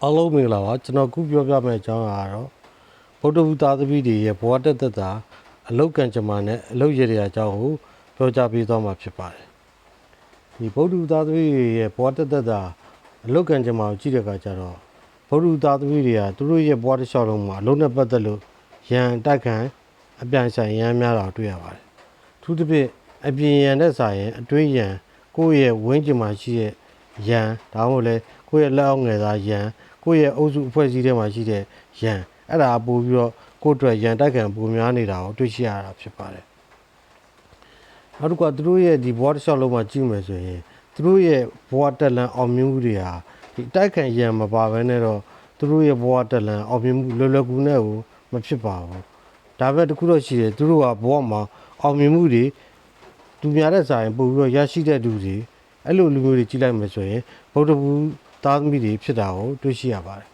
အားလုံးမင်္ဂလာပါကျွန်တော်ခုပြောပြမယ့်အကြောင်းအရာတော့ဗုဒ္ဓဘုသားသမီးတွေရဲ့ဘဝတက်သက်တာအလုတ်ကံကြမ္မာနဲ့အလုတ်ရည်ရအကြောင်းကိုပြောကြားပေးသွားမှာဖြစ်ပါတယ်ဒီဗုဒ္ဓဘုသားသမီးတွေရဲ့ဘဝတက်သက်တာအလုတ်ကံကြမ္မာကိုကြည့်တဲ့အခါကျတော့ဗုဒ္ဓဘုသားသမီးတွေကသူတို့ရဲ့ဘဝတစ်လျှောက်လုံးမှာအလုတ်နဲ့ပတ်သက်လို့ရန်တိုက်ခံအပြိုင်ဆိုင်ရန်များတာတွေ့ရပါတယ်အထူးသဖြင့်အပြင်ရန်နဲ့ဆိုင်ရင်အတွင်းရန်ကိုယ့်ရဲ့ဝင်းကျင်မှာရှိတဲ့ရန်ဒါမှမဟုတ်လဲကိုယ့်ရဲ့လက်အောက်ငယ်သားရန်ကိုယ့်ရဲ့အုပ်စုအဖွဲ့အစည်းထဲမှာရှိတဲ့ရန်အဲ့ဒါပို့ပြီးတော့ကိုယ့်အတွက်ရန်တိုက်ခံပုံများနေတာကိုတွေ့ရှိရတာဖြစ်ပါတယ်နောက်တစ်ခုကသူတို့ရဲ့ဒီဘဝတစ်လျှောက်လုံးမှာကြည့်မယ်ဆိုရင်သူတို့ရဲ့ဘဝတက်လန်အောင်မြင်မှုတွေဟာဒီတိုက်ခံရန်မပါဘဲနဲ့တော့သူတို့ရဲ့ဘဝတက်လန်အောင်မြင်မှုလွယ်လွယ်ကူနဲ့ကိုမဖြစ်ပါဘူးဒါပဲတခုတော့ရှိတယ်သူတို့ကဘဝမှာအောင်မြင်မှုတွေသူများတဲ့ဆိုင်ပို့ပြီးတော့ရရှိတဲ့လူတွေအဲ့လိုလူမျိုးတွေကြည့်လိုက်မယ်ဆိုရင်ဗုဒ္ဓဘုသားသမီးတွေဖြစ်တာကိုတွေ့ရှိရပါတယ်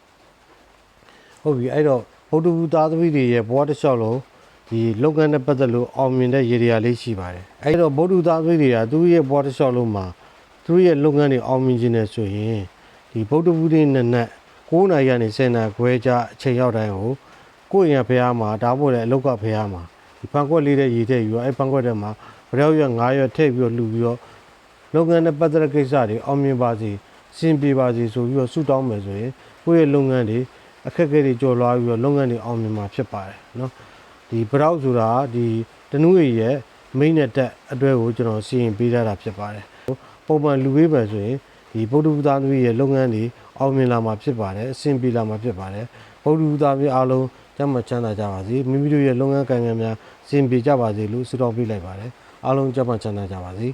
ဟုတ်ပြီအဲ့တော့ဗုဒ္ဓဘုသားသမီးတွေရဲ့ဘဝတစ်လျှောက်လုံးဒီလုပ်ငန်းနဲ့ပတ်သက်လို့အောင်မြင်တဲ့ရည်ရည်လေးရှိပါတယ်အဲ့တော့ဗုဒ္ဓဘုသားသမီးတွေကသူ့ရဲ့ဘဝတစ်လျှောက်လုံးမှာသူ့ရဲ့လုပ်ငန်းတွေအောင်မြင်ခြင်းနဲ့ဆိုရင်ဒီဗုဒ္ဓဘုတွေနဲ့9နာရီကနေ10နာရီခွဲကြားအချိန်ရောက်တိုင်းကိုကိုယ့်ရင်ဖះမှာဒါမှမဟုတ်လေအလုတ်ကဖះမှာဒီဖန်ခွက်လေးတဲ့ရေထည့်ယူအဲ့ဖန်ခွက်ထဲမှာဗရောက်ရွက်9ရွက်ထည့်ပြီးတော့လှူပြီးတော့လုပ်ငန်းနဲ့ပတ်သက်တဲ့ကိစ္စတွေအောင်မြင်ပါစေအဆင်ပြေပါစေဆိုပြီးတော့ဆုတောင်းမယ်ဆိုရင်ကိုယ့်ရဲ့လုပ်ငန်းတွေအခက်အခဲတွေကျော်လွှားပြီးတော့လုပ်ငန်းတွေအောင်မြင်မှာဖြစ်ပါတယ်နော်ဒီဗရောက်ဆိုတာဒီတနူးရည်ရဲ့မိန်းနဲ့တက်အတွဲကိုကျွန်တော်စီရင်ပေးထားတာဖြစ်ပါတယ်ပုံမှန်လူပေးမယ်ဆိုရင်ဒီဗုဒ္ဓဘုသားသမီးရဲ့လုပ်ငန်းတွေအောင်မြင်လာမှာဖြစ်ပါတယ်အဆင်ပြေလာမှာဖြစ်ပါတယ်ဗုဒ္ဓဘုသားသမီးအားလုံးကျမ်းမှချမ်းသာကြပါစေမိမိတို့ရဲ့လုပ်ငန်းကိုင်ငံများအဆင်ပြေကြပါစေလို့ဆုတောင်းပေးလိုက်ပါတယ်အားလုံးကျမ်းမှချမ်းသာကြပါစေ